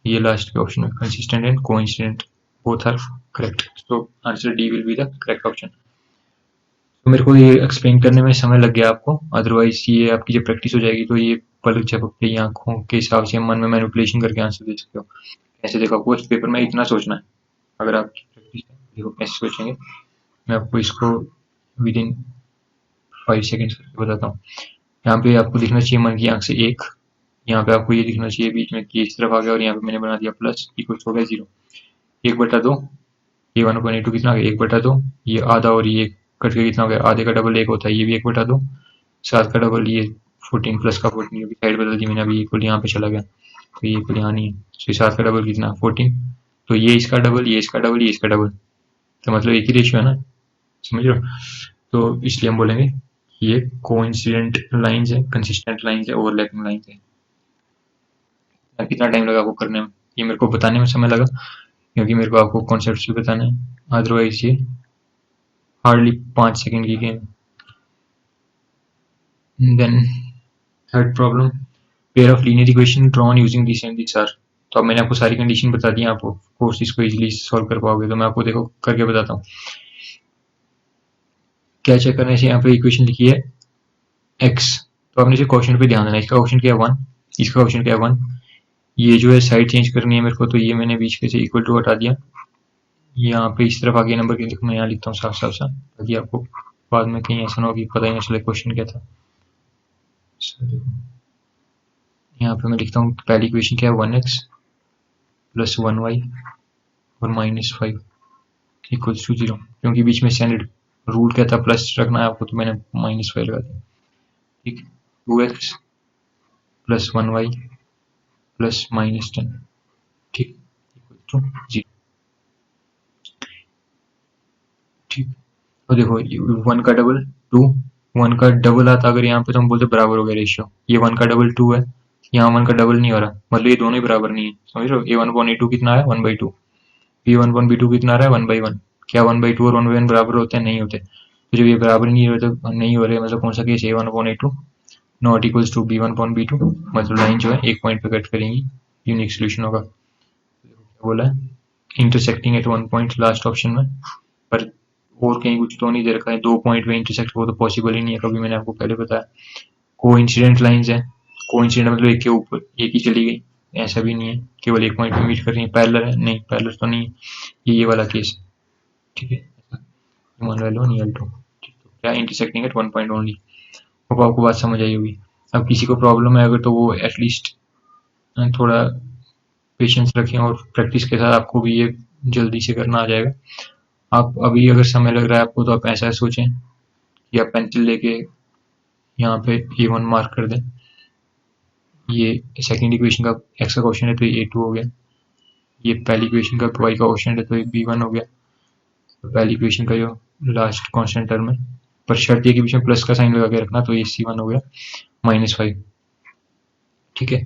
ये लास्ट के ऑप्शन में consistent and coincident both are correct, तो answer D will be the correct option. तो मेरे को ये एक्सप्लेन करने में समय लग गया आपको, अदरवाइज ये आपकी जब प्रैक्टिस हो जाएगी तो ये पलक झपकते ही आंखों के हिसाब से मन में मैनिपुलेशन करके आंसर दे सकते हो। कैसे देखो, आपको इस पेपर में इतना सोचना है, अगर आपकी प्रैक्टिस है देखो कैसे सोचेंगे, मैं आपको इसको विद इन 5 सेकेंड्स करके बताता हूँ। यहाँ पे आपको दिखना चाहिए मन की आंख से 1, यहाँ पे आपको ये दिखना चाहिए बीच में कि इस तरफ आ गया और यहाँ पे मैंने बना दिया प्लस, इक्वल हो गया 0, 1/2, ये 1/2 कितना आ गया 1/2, ये आधा और ये कट के कितना हो गया, आधे का डबल 1 होता है, ये भी 1/2, 7 का डबल ये 14 प्लस का 14, क्योंकि साइड बदल दी मैंने, अभी इक्वल यहाँ पे चला गया तो ये इक्वल यहाँ नहीं है, तो 7 का डबल कितना 14, तो ये इसका डबल, ये इसका डबल, ये इसका डबल, तो मतलब एक ही रेशियो है ना, समझ रहे हो। तो इसलिए हम बोलेंगे ये कोइंसिडेंट लाइंस है, कंसिस्टेंट लाइंस है, ओवरलैपिंग लाइंस है। कितना टाइम लगा आपको करने में, ये मेरे को बताने में समय लगा क्योंकि मेरे को आपको कॉन्सेप्ट्स भी बताने हैं, अदरवाइज ये हार्डली 5 सेकंड की game. Then third problem, pair of linear equation drawn using this and this are. तो अब मैंने आपको सारी कंडीशन बता दी, आप कोर्स इसको इजीली सॉल्व कर पाओगे। तो मैं आपको देखो करके बताता हूँ क्या चेक करना है। यहाँ पे इक्वेशन लिखी है x, तो आपने इसे क्वेश्चन पे ध्यान देना। इसका क्वेश्चन क्या है 1, इसका क्वेश्चन क्या है 1। ये जो है साइड चेंज करनी है मेरे को, तो ये मैंने बीच में से इक्वल टू हटा दिया। यहाँ पे इस तरफ आगे नंबर के मैं यहाँ लिखता हूँ साफ साफ सा, ताकि आपको बाद में कहीं ऐसा ना हो कि पता ही ना चले क्वेश्चन क्या था। यहाँ पे मैं लिखता हूँ पहली इक्वेशन क्या है 1x प्लस 1y और -5 इक्वल्स टू 0, क्योंकि बीच में स्टैंडर्ड रूल क्या था प्लस रखना है आपको, तो मैंने -5 लगा दिया। ठीक, 2x प्लस 1y प्लस -10, ठीक, इक्वल टू 0। ठीक, तो देखो 1 का डबल 2, 1 का डबल आता अगर यहाँ पे तो हम बोलते बराबर हो गया रेशियो। ये 1 का डबल 2 है, यहाँ 1 का डबल नहीं हो रहा, मतलब ये दोनों ही बराबर नहीं है। समझ रहे हो, a1/a2 कितना है 1/2, b1/b2 कितना रहा है 1/1। क्या 1/2 और 1/1 बराबर होते हैं? नहीं होते। तो जब ये बराबर नहीं होते, नहीं हो रहे, मतलब कौन सा case, a1/a2 not equals to b1/b2, मतलब लाइन जो है एक पॉइंट पे कट करेंगी, यूनिक सोल्यूशन होगा। क्या बोला है, intersecting at 1 point last option में, पर और कहीं कुछ तो नहीं दे रखा है। 2 पॉइंट पे इंटरसेक्ट हो तो पॉसिबल ही नहीं है कभी, मैंने आपको पहले बताया। कोइंसिडेंट लाइंस है, कोइंसिडेंट मतलब एक के ऊपर एक ही चली गई, ऐसा भी नहीं है केवल एक पॉइंट पे मीट कर रही है। पैरेलल है, नहीं पैरेलल तो नहीं है, ये वाला केस। ठीक है, वन वैल्यू वन L2, ठीक, तो क्या intersecting at 1 point only. Hope आपको बात समझ आई होगी। अब किसी को प्रॉब्लम है अगर, तो वो एटलीस्ट थोड़ा पेशेंस रखें, और प्रैक्टिस के साथ आपको भी ये जल्दी से करना आ जाएगा। आप अभी अगर समय लग रहा है आपको, तो आप ऐसा सोचें कि आप पेंसिल लेके यहाँ पे A1 मार्क कर दें। ये सेकंड इक्वेशन का x का क्वेश्चन है तो ये A2 हो गया। ये पहली इक्वेशन का y का क्वेश्चन है तो ये B1 हो गया। तो पहली इक्वेशन का जो लास्ट कांस्टेंट टर्म है, पर शर्त ये कि बीच में प्लस का साइन लगा के रखना, तो ये C1 हो गया -5। ठीक है,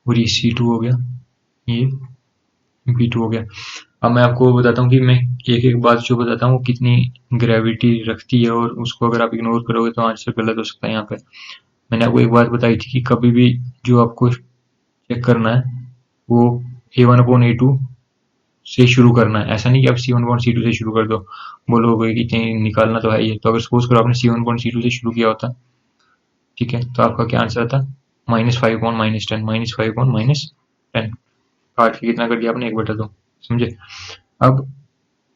और ये C2 हो गया, ये B2 हो गया। अब मैं आपको बताता हूँ कि मैं एक एक बात जो बताता हूँ कितनी ग्रेविटी रखती है, और उसको अगर आप इग्नोर करोगे तो आंसर गलत हो सकता है। यहाँ पे मैंने आपको एक बात बताई थी कि कभी भी जो आपको चेक करना है वो A1/A2 से शुरू करना है। ऐसा नहीं कि आप C1/C2 से शुरू कर दो, बोलोगे कि कहीं निकालना तो है ही। तो अगर सपोज करो आपने C1/C2 से शुरू किया होता, ठीक है, तो आपका क्या आंसर आता, -5/-10, -5/-10 काट के कितना कर दिया आपने 1/2, समझे। अब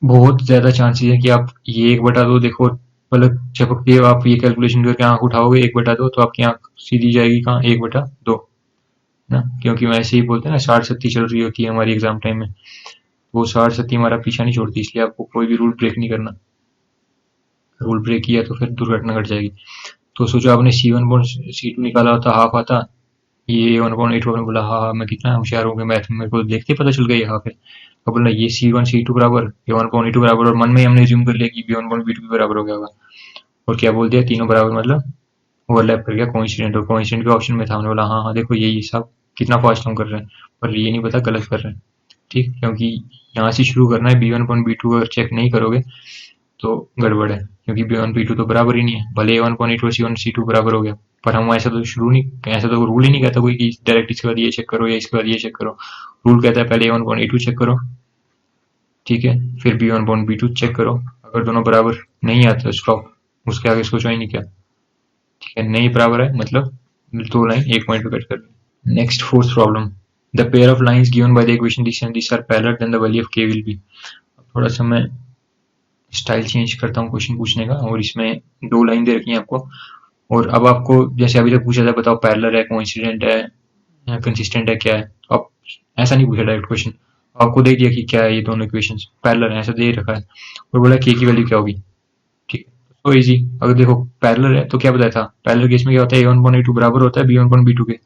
बहुत ज्यादा चांसेस है कि आप ये 1/2 देखो, मतलब जब आप ये कैलकुलेशन करके आंख उठाओगे 1/2, तो आपकी आंख सीधी जाएगी कहाँ, 1/2 ना, क्योंकि वैसे ही बोलते हैं ना 60-70 चल रही होती है हमारी एग्जाम टाइम में, वो 60-70 हमारा पीछा नहीं छोड़ती, इसलिए आपको कोई भी रूल ब्रेक नहीं करना। रूल ब्रेक किया तो फिर दुर्घटना घट जाएगी। तो सोचो आपने C1/C2 निकाला होता, हाफ आता, ये 1/8 आपने बोला हाँ मैं कितना होशियार हो गया मैथ में, मेरे को देखते ही पता चल गया ये हाफ है। अब बोला ये C1/C2 बराबर, ये 1/8 बराबर, और मन में हमने ज्यूम कर लिया कि B1/B2 भी बराबर हो गया होगा, और क्या बोल दिया, तीनों बराबर, मतलब ओवरलैप कर गया कोइंसिडेंट, और कोइंसिडेंट के ऑप्शन में था, हमने बोला हाँ हाँ देखो यही सब कितना फास्ट हम कर रहे हैं, पर ये नहीं पता गलत कर रहे हैं। ठीक, क्योंकि यहाँ से शुरू करना है, B1/B2 अगर चेक नहीं करोगे तो गड़बड़ है, क्योंकि B1/B2 तो बराबर ही नहीं है। भले A1/8 और C1/C2 बराबर हो गया, पर हम ऐसा तो शुरू नहीं, ऐसा तो रूल ही नहीं कहता कोई कि डायरेक्ट इसके बाद ये चेक करो या इसके बाद ये चेक करो। रूल कहता है पहले A1/A2 चेक करो, ठीक है, फिर B1/B2 चेक करो, अगर दोनों बराबर नहीं आते स्टॉप, उसके आगे सोचो ही नहीं क्या। ठीक है, नहीं बराबर है मतलब दो लाइन एक पॉइंट पे कट कर। Next fourth problem, the pair of lines given by the equation this and this are parallel then the value of k will be. थोड़ा सा मैं स्टाइल चेंज करता हूँ क्वेश्चन पूछने का, और इसमें दो लाइन दे रखी है आपको, और अब आपको जैसे अभी तक पूछा था बताओ पैरेलल है, कोइंसिडेंट है, कंसिस्टेंट है, क्या है। अब ऐसा नहीं पूछा डायरेक्ट क्वेश्चन, आपको दे दिया कि क्या है ये दोनों इक्वेशंस पैरेलल है, ऐसा दे रखा है, और बोला k की वैल्यू क्या होगी। ठीक है, तो इजी, अगर देखो पैरेलल है तो क्या बताया था, पैरेलल केस में क्या होता है, A1/A2 बराबर होता है B1/B2 के,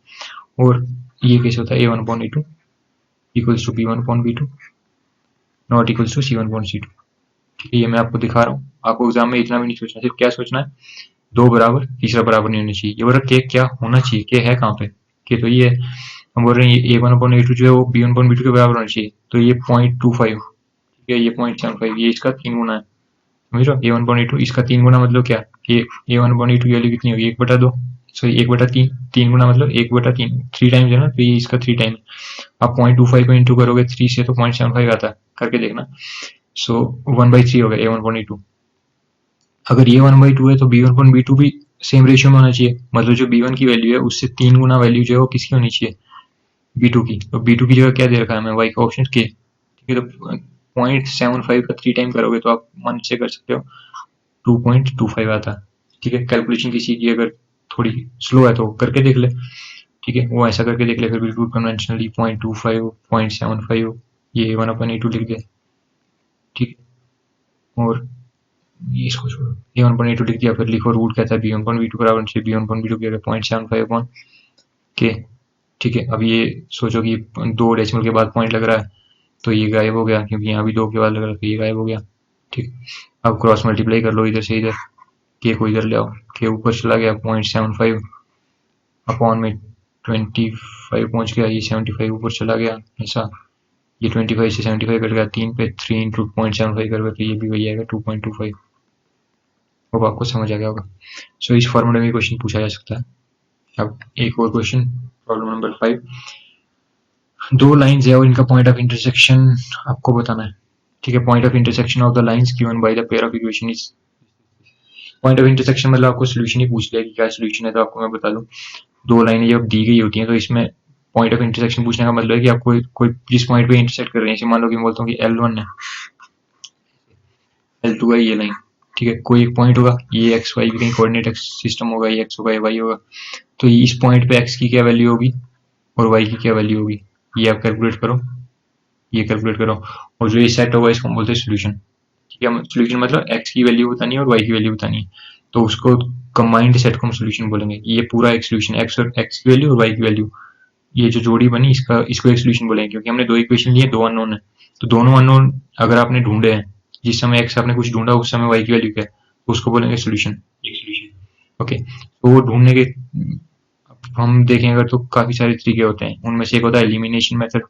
और ये केस होता है A1/A2 equals to B1/B2 not equals to C1/C2। ठीक है, ये मैं आपको दिखा रहा हूँ, आपको एग्जाम में इतना भी नहीं सोचना, सिर्फ क्या सोचना है, दो बराबर तीसरा बराबर नहीं होना चाहिए। ये बोल रहा है क्या होना चाहिए, के है कहाँ पे, के तो ये है, हम बोल रहे हैं ये A1/A2 जो है वो B1/B2 के बराबर होना चाहिए, तो ये 0.25, ठीक है, ये 0.75, ये इसका 3 गुना है, समझ रहे हो, A1/A2 इसका 3 गुना मतलब क्या, A1/A2 की वैल्यू कितनी होगी 1/2, सॉरी 1/3, 3 गुना मतलब 1/3, 3 टाइम्स है ना, तो ये इसका 3 टाइम। आप 0.25 को इंटू करोगे 3 से तो 0.75 आता है, करके देखना। सो 1/3 हो गया A1/A2। अगर ये 1/2 है तो B1/B2 भी सेम रेशियो में होना चाहिए, मतलब जो B1 की वैल्यू है उससे 3 गुना वैल्यू जो है वो किसकी होनी चाहिए, B2 की। तो B2 की जगह क्या दे रखा है हमें, y का ऑप्शन k, ठीक है। तो 0.75 का 3 टाइम करोगे तो आप मन से कर सकते हो 2.25 आता है, ठीक है। कैलकुलेशन किसी की अगर थोड़ी स्लो है तो करके देख ले, ठीक है, वो ऐसा करके देख ले, फिर बिल्कुल कन्वेंशनली 0.25 0.75 ये 1/A2 लिख दे, ठीक है। और ये इसको छोड़ो, A1/A2 लिख दिया, फिर लिखो रूट कहता है B1/B2 बराबर चाहिए B1/B2 की 0.75 अपॉन के, ठीक है। अब ये सोचो कि 2 डेसिमल के बाद पॉइंट लग रहा है तो ये गायब हो गया, क्योंकि यहाँ भी 2 के बाद लग रहा है तो ये गायब हो गया, ठीक। अब क्रॉस मल्टीप्लाई कर लो इधर से इधर, के को इधर ले आओ, के ऊपर चला गया 0.75 अपॉन में 25 पहुंच गया, ये 75 ऊपर चला गया ऐसा, ये 25 से 75 कट गया 3 पे, 3 इंटू 0.75 कर तो ये भी वही आएगा 2.25। अब आपको समझ आ गया होगा। सो इस फॉर्मूले में क्वेश्चन पूछा जा सकता है। अब एक और क्वेश्चन, प्रॉब्लम नंबर 5। 2 लाइंस है और इनका पॉइंट ऑफ इंटरसेक्शन आपको बताना है, ठीक है। Point of intersection of the lines given by the pair of equation is, point of intersection मतलब आपको सोल्यूशन ही पूछ लिया कि क्या सोल्यूशन है, तो आपको मैं बता दूं 2 लाइनें जब दी गई होती हैं तो इसमें पॉइंट ऑफ इंटरसेक्शन पूछने का मतलब है कि आपको कोई जिस पॉइंट पे इंटरसेक्ट कर रही है, जैसे मान लो कि मैं बोलता हूँ कि L1 है, L2 है ये लाइन, ठीक है। कोई एक पॉइंट होगा, ये एक्स वाई भी कहीं कोऑर्डिनेट सिस्टम होगा, ये एक्स होगा ये वाई होगा, तो इस पॉइंट पे एक्स की क्या वैल्यू होगी और वाई की क्या वैल्यू होगी, ये आप कैलकुलेट करो, ये कैलकुलेट करो, और जो ये सेट होगा इसको हम बोलते हैं सोल्यूशन, ठीक है। सोल्यूशन मतलब एक्स की वैल्यू बतानी है और वाई की वैल्यू बतानी है, तो उसको कंबाइंड सेट को हम सोल्यूशन बोलेंगे। ये पूरा एक सोल्यूशन, एक्स की वैल्यू और वाई की वैल्यू, ये जो जोड़ी बनी इसको एक सोल्यूशन बोलेंगे, क्योंकि हमने 2 इक्वेशन लिए, 2 अननोन है, तो दोनों अननोन अगर आपने ढूंढे हैं, जिस समय एक्स आपने कुछ ढूंढा उस समय वाई की वैल्यू क्या है, तो उसको बोलेंगे सोल्यूशन, एक सोल्यूशन, ओके। तो वो ढूंढने के हम देखें अगर तो काफी सारे तरीके होते हैं, उनमें से एक होता है एलिमिनेशन मेथड,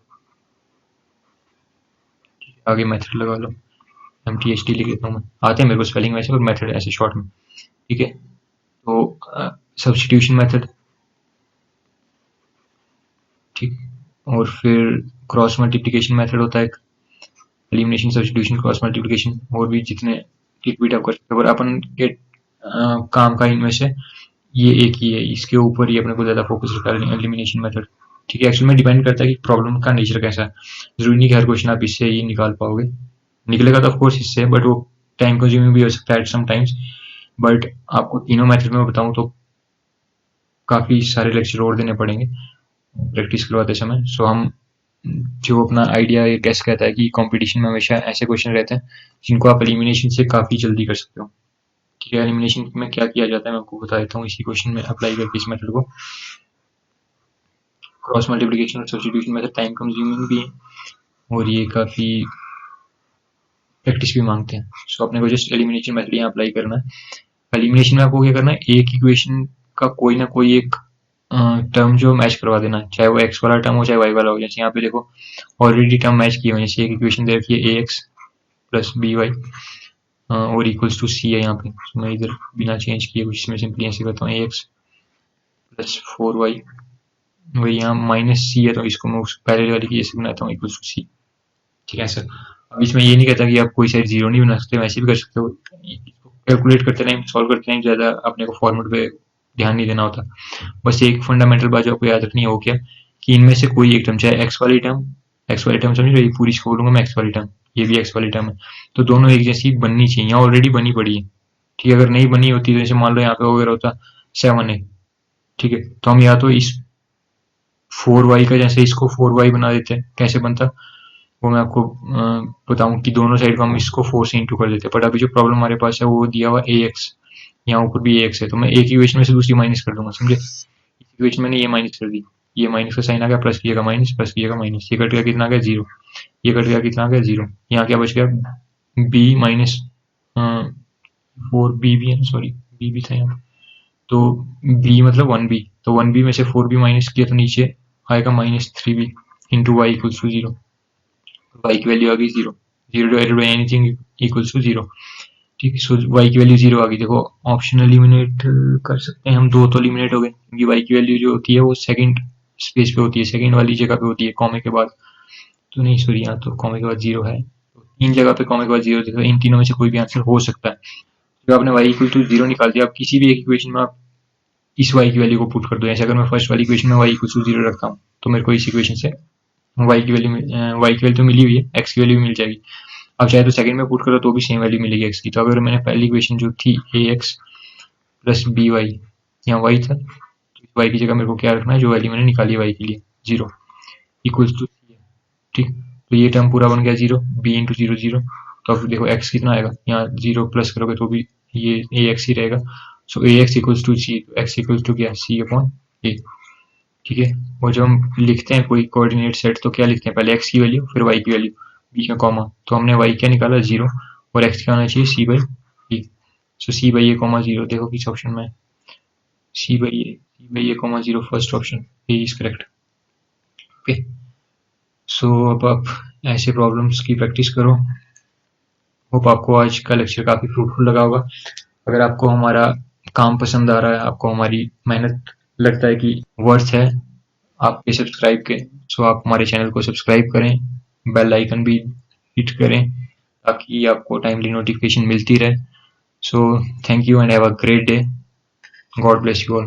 आगे मेथड लगा लो, MTHD लिख देता हूँ मैं, आते हैं मेरे को स्पेलिंग वैसे, और मेथड ऐसे शॉर्ट में, ठीक है। तो सब्स्टिट्यूशन मेथड, ठीक, और फिर क्रॉस मल्टीप्लिकेशन मेथड होता है, एलिमिनेशन सब्स्टिट्यूशन क्रॉस मल्टीप्लिकेशन, और भी जितने रिपीट आप कर सकते हो, पर अपन के काम का इनमें से ये एक ही है, इसके ऊपर ही अपने को ज्यादा फोकस रखा है एलिमिनेशन मेथड, ठीक है। एक्चुअली में डिपेंड करता है कि प्रॉब्लम का नेचर कैसा है, जरूरी नहीं कि हर क्वेश्चन आप इससे ही निकाल पाओगे, निकलेगा तो ऑफकोर्स इससे, बट वो टाइम कंज्यूमिंग भी हो सकता है सम टाइम्स, बट आपको तीनों मेथड में बताऊं तो काफी सारे लेक्चर और देने पड़ेंगे प्रैक्टिस करवाते समय। सो हम जो अपना आइडिया ये कैसे कहता है कि कंपटीशन में हमेशा ऐसे क्वेश्चन रहते हैं जिनको आप एलिमिनेशन से काफी जल्दी कर सकते हो, ठीक है। एलिमिनेशन में क्या किया जाता है मैं आपको बता देता हूँ इसी क्वेश्चन में अप्लाई करके इस मेथड को। क्रॉस मल्टीप्लिकेशन और सब्स्टिट्यूशन मेथड टाइम कंज्यूमिंग भी है और ये काफी प्रैक्टिस भी मांगते हैं। सो अपने को जस्ट एलिमिनेशन मेथड यहाँ अप्लाई करना है। एलिमिनेशन में आपको क्या करना है, एक इक्वेशन का कोई ना कोई एक टर्म जो मैच करवा देना है, चाहे वो एक्स वाला टर्म हो चाहे वाई वाला हो। जैसे यहाँ पे देखो ऑलरेडी टर्म मैच किए हुए हैं, जैसे एक इक्वेशन दे रखी है ax प्लस by और इक्वल्स टू c है यहाँ पे, तो मैं इधर बिना चेंज किए कुछ इसमें सिंपली ऐसे करता हूँ ax प्लस 4y, वही यहाँ माइनस c है तो इसको मैं उस पहले वाली की ऐसे बनाता हूँ इक्वल्स टू c, ठीक है सर। अब इसमें ये नहीं कहता कि आप कोई साइड जीरो नहीं बना सकते, वैसे भी कर सकते हो, कैलकुलेट करते टाइम सॉल्व करते टाइम ज्यादा अपने को फॉर्मेट पे ध्यान नहीं देना होता। बस एक फंडामेंटल बात जो आपको याद रखनी है वो क्या, कि इनमें से कोई एक टर्म, चाहे एक्स वाली टर्म समझ रहे, पूरी इसको बोलूंगा मैं एक्स वाली टर्म, ये भी एक्स वाली टर्म है, तो दोनों एक जैसी बननी चाहिए, यहाँ ऑलरेडी बनी पड़ी है, ठीक है। अगर नहीं बनी होती तो जैसे मान लो यहाँ पे वगैरह होता 7 है, ठीक है, तो हम या तो इस 4y का जैसे इसको 4y बना देते हैं, कैसे बनता वो मैं आपको बताऊं कि दोनों साइड को हम इसको 4 से इंटू कर देते हैं, बट अभी जो प्रॉब्लम हमारे पास है वो दिया हुआ ax, यहाँ ऊपर भी ax है, तो मैं एक इक्वेशन में से दूसरी माइनस कर दूंगा, समझे। इक्वेशन मैंने ये माइनस कर दी, ये माइनस का साइन आ गया, प्लस की जगह माइनस, प्लस की जगह माइनस, ये कट गया कितना आ गया 0, ये कट गया कितना आ गया 0, यहाँ क्या बच गया b माइनस 4b भी है, सॉरी b भी था यहाँ, तो b मतलब 1b, तो 1b में से 4b माइनस किया तो नीचे आएगा -3b into y equals to 0, वाई की वैल्यू आ गई 0, 0 divided by anything equals to 0, ठीक है। सो y की वैल्यू 0 आ गई। देखो ऑप्शन एलिमिनेट कर सकते हैं हम, 2 तो एलिमिनेट हो गए क्योंकि y की वैल्यू जो होती है वो सेकंड स्पेस पे होती है, सेकंड वाली जगह पे होती है कॉमे के बाद। तो नहीं सॉरी, यहाँ तो कॉमे के बाद 0 है, तो 3 जगह पे कॉमे के बाद 0। देखो इन तीनों में से कोई भी आंसर हो सकता है। जब आपने y इक्वल टू 0 निकाल दिया, आप किसी भी एक इक्वेशन में आप इस y की वैल्यू को पुट कर दो। जैसे अगर मैं फर्स्ट वाली इक्वेशन में y इक्वल टू 0 रखता हूँ तो मेरे को इस इक्वेशन से y की वैल्यू तो मिली हुई है, x की वैल्यू भी मिल जाएगी। अब चाहे तो सेकंड में पुट करो तो भी सेम वैल्यू मिलेगी x की। तो अगर मैंने पहली इक्वेशन जो थी ax प्लस बी वाई, यहाँ y था, तो y की जगह मेरे को क्या रखना है, जो वैल्यू मैंने निकाली y के लिए 0 इक्वल्स टू, ठीक। तो ये टर्म पूरा बन गया 0, b इंटू 0 0। तो अब देखो x कितना आएगा, यहाँ 0 प्लस करोगे तो भी ये ax ही रहेगा। सो ax इक्वल्स टू c, तो x इक्वल्स टू क्या, c अपॉन a, ठीक है। और जब हम लिखते हैं कोई कोऑर्डिनेट सेट तो क्या लिखते हैं, पहले x की वैल्यू फिर y की वैल्यू, बीच में कॉमा। तो हमने y क्या निकाला 0 और x क्या होना चाहिए c by A. So c by A comma 0, देखो किस ऑप्शन में c by A comma 0, first option A is correct. Okay, so अब आप ऐसे प्रॉब्लम्स की प्रैक्टिस करो। होप आपको आज का लेक्चर काफ़ी फ्रूटफुल लगा होगा। अगर आपको हमारा काम पसंद आ रहा है, आपको हमारी मेहनत लगता है कि वर्थ है आपके सब्सक्राइब के, सो आप हमारे चैनल को सब्सक्राइब करें, बेल आइकन भी हिट करें ताकि आपको टाइमली नोटिफिकेशन मिलती रहे। So thank you and have a great day. God bless you all.